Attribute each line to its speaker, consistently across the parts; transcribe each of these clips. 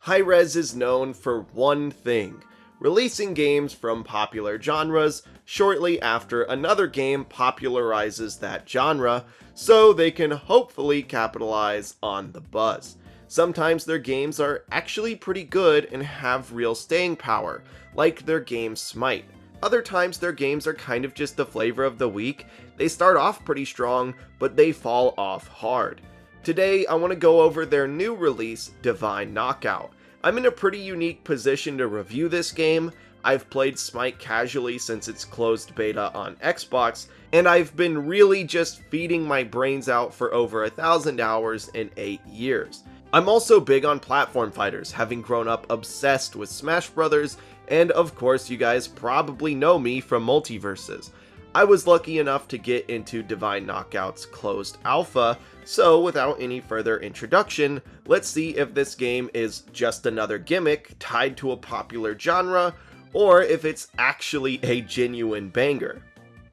Speaker 1: Hi-Rez is known for one thing: releasing games from popular genres shortly after another game popularizes that genre, so they can hopefully capitalize on the buzz. Sometimes their games are actually pretty good and have real staying power, like their game Smite. Other times their games are kind of just the flavor of the week. They start off pretty strong, but they fall off hard. Today, I want to go over their new release, Divine Knockout. I'm in a pretty unique position to review this game. I've played Smite casually since its closed beta on Xbox, and I've been really just feeding my brains out for over 1,000 hours in 8 years. I'm also big on platform fighters, having grown up obsessed with Smash Brothers, and of course you guys probably know me from Multiverses. I was lucky enough to get into Divine Knockout's closed alpha, so without any further introduction, let's see if this game is just another gimmick tied to a popular genre, or if it's actually a genuine banger.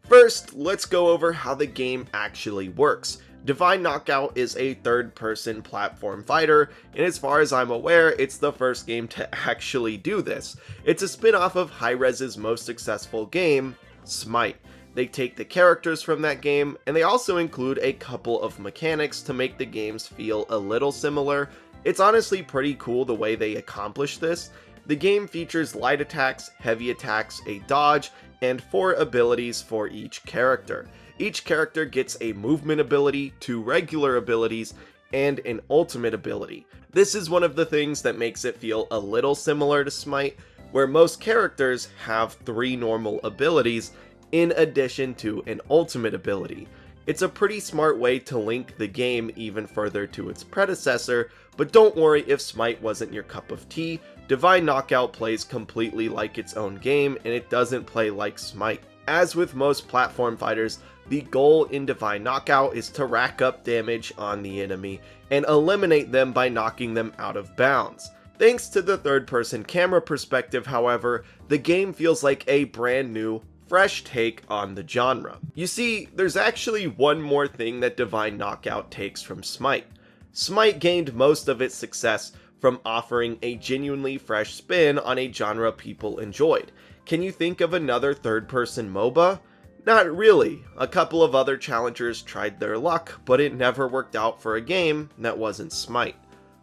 Speaker 1: First, let's go over how the game actually works. Divine Knockout is a third-person platform fighter, and as far as I'm aware, it's the first game to actually do this. It's a spin-off of Hi-Rez's most successful game, Smite. They take the characters from that game, and they also include a couple of mechanics to make the games feel a little similar. It's honestly pretty cool the way they accomplish this. The game features light attacks, heavy attacks, a dodge, and 4 abilities for each character. Each character gets a movement ability, 2 regular abilities, and an ultimate ability. This is one of the things that makes it feel a little similar to Smite, where most characters have 3 normal abilities, in addition to an ultimate ability. It's a pretty smart way to link the game even further to its predecessor, but don't worry if Smite wasn't your cup of tea. Divine Knockout plays completely like its own game, and it doesn't play like Smite. As with most platform fighters, the goal in Divine Knockout is to rack up damage on the enemy and eliminate them by knocking them out of bounds. Thanks to the third-person camera perspective, however, the game feels like a brand new, fresh take on the genre. You see, there's actually one more thing that Divine Knockout takes from Smite. Smite gained most of its success from offering a genuinely fresh spin on a genre people enjoyed. Can you think of another third-person MOBA? Not really. A couple of other challengers tried their luck, but it never worked out for a game that wasn't Smite.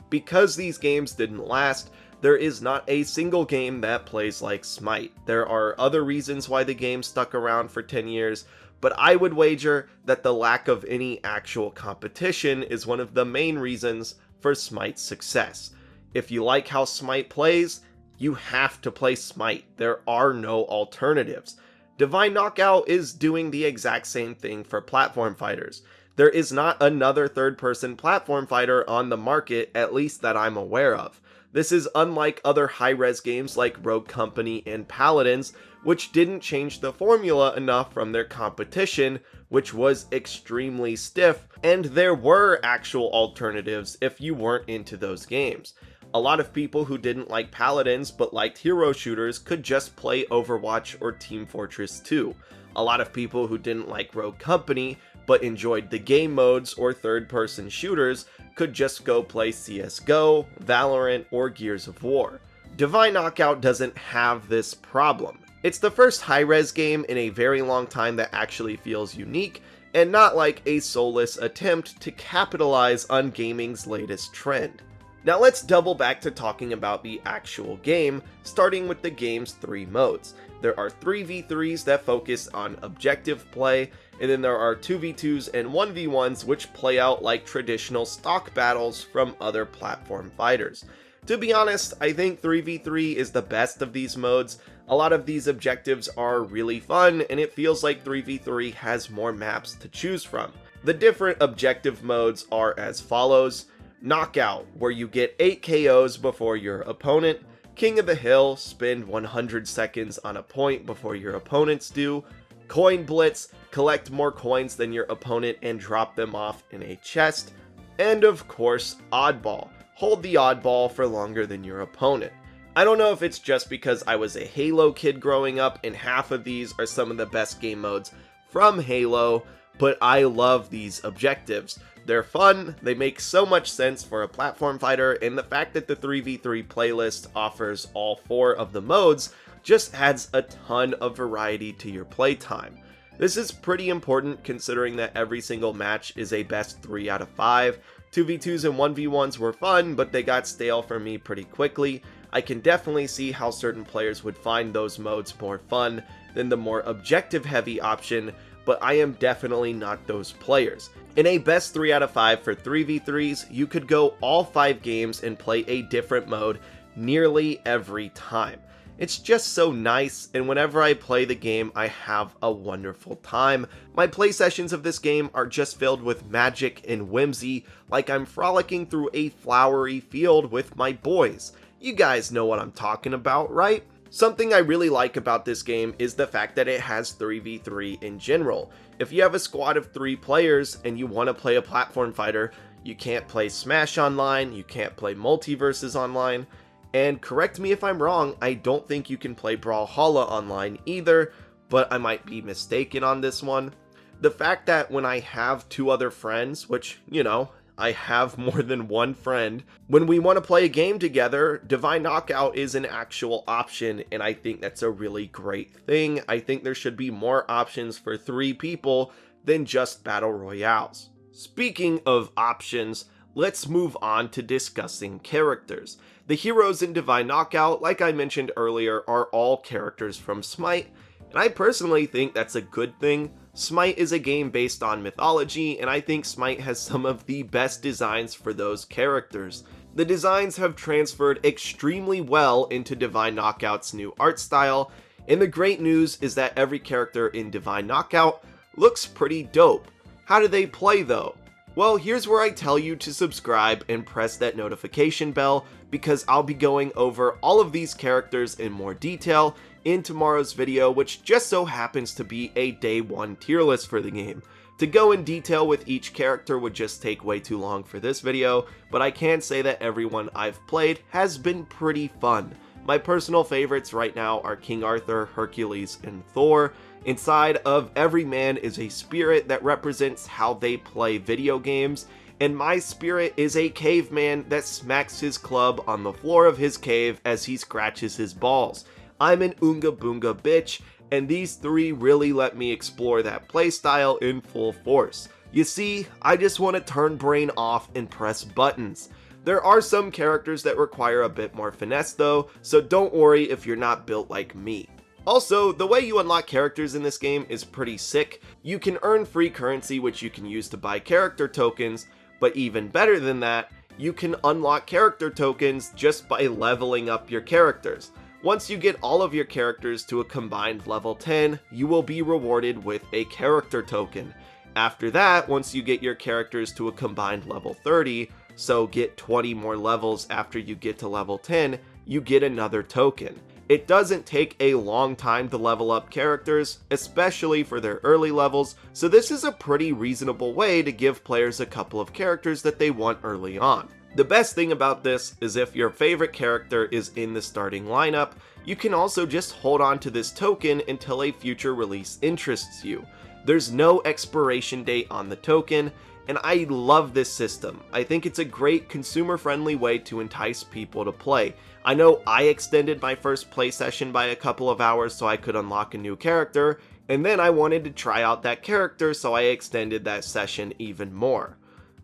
Speaker 1: Because these games didn't last, there is not a single game that plays like Smite. There are other reasons why the game stuck around for 10 years, but I would wager that the lack of any actual competition is one of the main reasons for Smite's success. If you like how Smite plays, you have to play Smite. There are no alternatives. Divine Knockout is doing the exact same thing for platform fighters. There is not another third-person platform fighter on the market, at least that I'm aware of. This is unlike other high-res games like Rogue Company and Paladins, which didn't change the formula enough from their competition, which was extremely stiff, and there were actual alternatives if you weren't into those games. A lot of people who didn't like Paladins but liked hero shooters could just play Overwatch or Team Fortress 2. A lot of people who didn't like Rogue Company but enjoyed the game modes or third-person shooters could just go play CSGO, Valorant, or Gears of War. Divine Knockout doesn't have this problem. It's the first Hi-Rez game in a very long time that actually feels unique, and not like a soulless attempt to capitalize on gaming's latest trend. Now let's double back to talking about the actual game, starting with the game's 3 modes. There are 3v3s that focus on objective play, and then there are 2v2s and 1v1s which play out like traditional stock battles from other platform fighters. To be honest, I think 3v3 is the best of these modes. A lot of these objectives are really fun, and it feels like 3v3 has more maps to choose from. The different objective modes are as follows: Knockout, where you get 8 KOs before your opponent; King of the Hill, spend 100 seconds on a point before your opponents do; Coin Blitz, collect more coins than your opponent and drop them off in a chest; and of course, Oddball, hold the oddball for longer than your opponent. I don't know if it's just because I was a Halo kid growing up and half of these are some of the best game modes from Halo, but I love these objectives. They're fun, they make so much sense for a platform fighter, and the fact that the 3v3 playlist offers all 4 of the modes just adds a ton of variety to your playtime. This is pretty important considering that every single match is a best 3 out of 5. 2v2s and 1v1s were fun, but they got stale for me pretty quickly. I can definitely see how certain players would find those modes more fun than the more objective heavy option, but I am definitely not those players. In a best 3 out of 5 for 3v3s, you could go all 5 games and play a different mode nearly every time. It's just so nice, and whenever I play the game, I have a wonderful time. My play sessions of this game are just filled with magic and whimsy, like I'm frolicking through a flowery field with my boys. You guys know what I'm talking about, right? Something I really like about this game is the fact that it has 3v3 in general. If you have a squad of 3 players and you want to play a platform fighter, you can't play Smash online, you can't play Multiverses online, and correct me if I'm wrong, I don't think you can play Brawlhalla online either, but I might be mistaken on this one. The fact that when I have 2 other friends, which, you know, I have more than one friend, when we want to play a game together, Divine Knockout is an actual option, and I think that's a really great thing. I think there should be more options for 3 people than just Battle Royales. Speaking of options, let's move on to discussing characters. The heroes in Divine Knockout, like I mentioned earlier, are all characters from Smite, and I personally think that's a good thing. Smite is a game based on mythology, and I think Smite has some of the best designs for those characters. The designs have transferred extremely well into Divine Knockout's new art style, and the great news is that every character in Divine Knockout looks pretty dope. How do they play though? Well, here's where I tell you to subscribe and press that notification bell, because I'll be going over all of these characters in more detail in tomorrow's video, which just so happens to be a day 1 tier list for the game. To go in detail with each character would just take way too long for this video, but I can say that everyone I've played has been pretty fun. My personal favorites right now are King Arthur, Hercules, and Thor. Inside of every man is a spirit that represents how they play video games, and my spirit is a caveman that smacks his club on the floor of his cave as he scratches his balls. I'm an Oonga Boonga bitch, and these 3 really let me explore that playstyle in full force. You see, I just want to turn brain off and press buttons. There are some characters that require a bit more finesse though, so don't worry if you're not built like me. Also, the way you unlock characters in this game is pretty sick. You can earn free currency which you can use to buy character tokens, but even better than that, you can unlock character tokens just by leveling up your characters. Once you get all of your characters to a combined level 10, you will be rewarded with a character token. After that, once you get your characters to a combined level 30, so get 20 more levels after you get to level 10, you get another token. It doesn't take a long time to level up characters, especially for their early levels, so this is a pretty reasonable way to give players a couple of characters that they want early on. The best thing about this is if your favorite character is in the starting lineup, you can also just hold on to this token until a future release interests you. There's no expiration date on the token, and I love this system. I think it's a great consumer-friendly way to entice people to play. I know I extended my first play session by a couple of hours so I could unlock a new character, and then I wanted to try out that character so I extended that session even more.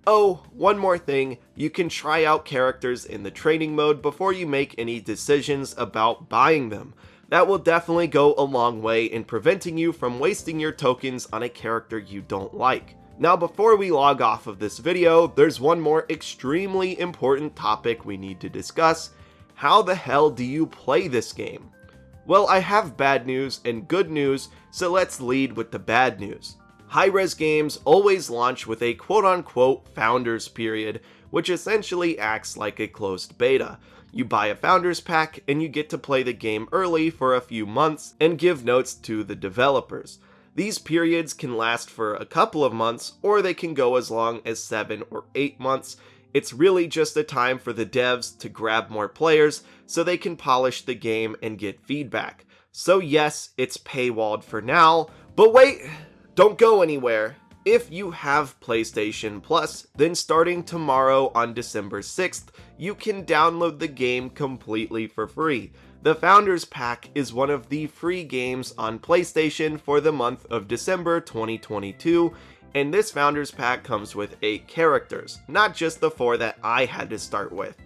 Speaker 1: Oh, one more thing, you can try out characters in the training mode before you make any decisions about buying them. That will definitely go a long way in preventing you from wasting your tokens on a character you don't like. Now before we log off of this video, there's one more extremely important topic we need to discuss. How the hell do you play this game? Well, I have bad news and good news, so let's lead with the bad news. Hi-Rez games always launch with a quote-unquote founders period, which essentially acts like a closed beta. You buy a founders pack and you get to play the game early for a few months and give notes to the developers. These periods can last for a couple of months, or they can go as long as 7 or 8 months. It's really just a time for the devs to grab more players so they can polish the game and get feedback. So yes, it's paywalled for now, but wait! Don't go anywhere. If you have PlayStation Plus, then starting tomorrow on December 6th, you can download the game completely for free. The Founders Pack is one of the free games on PlayStation for the month of December 2022, and this Founders Pack comes with 8 characters, not just the 4 that I had to start with.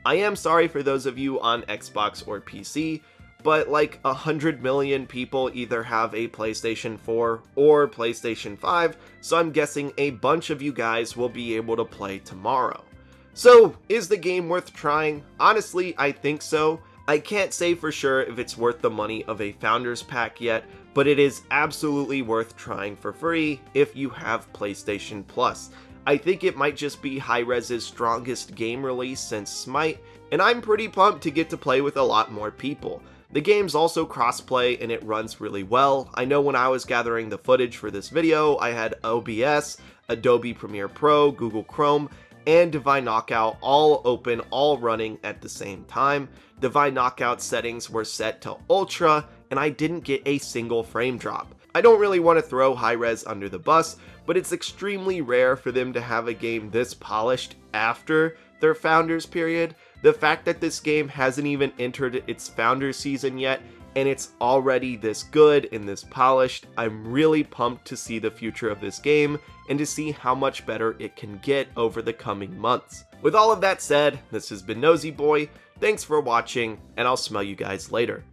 Speaker 1: I am sorry for those of you on Xbox or PC, but like 100 million people either have a PlayStation 4 or PlayStation 5, so I'm guessing a bunch of you guys will be able to play tomorrow. So, is the game worth trying? Honestly, I think so. I can't say for sure if it's worth the money of a Founders Pack yet, but it is absolutely worth trying for free if you have PlayStation Plus. I think it might just be Hi-Rez's strongest game release since Smite, and I'm pretty pumped to get to play with a lot more people. The game's also crossplay and it runs really well. I know when I was gathering the footage for this video, I had OBS, Adobe Premiere Pro, Google Chrome, and Divine Knockout all open, all running at the same time. Divine Knockout settings were set to Ultra, and I didn't get a single frame drop. I don't really want to throw Hi-Rez under the bus, but it's extremely rare for them to have a game this polished after their Founders period. The fact that this game hasn't even entered its Founders season yet, and it's already this good and this polished, I'm really pumped to see the future of this game and to see how much better it can get over the coming months. With all of that said, this has been Nosy Boy, thanks for watching, and I'll smell you guys later.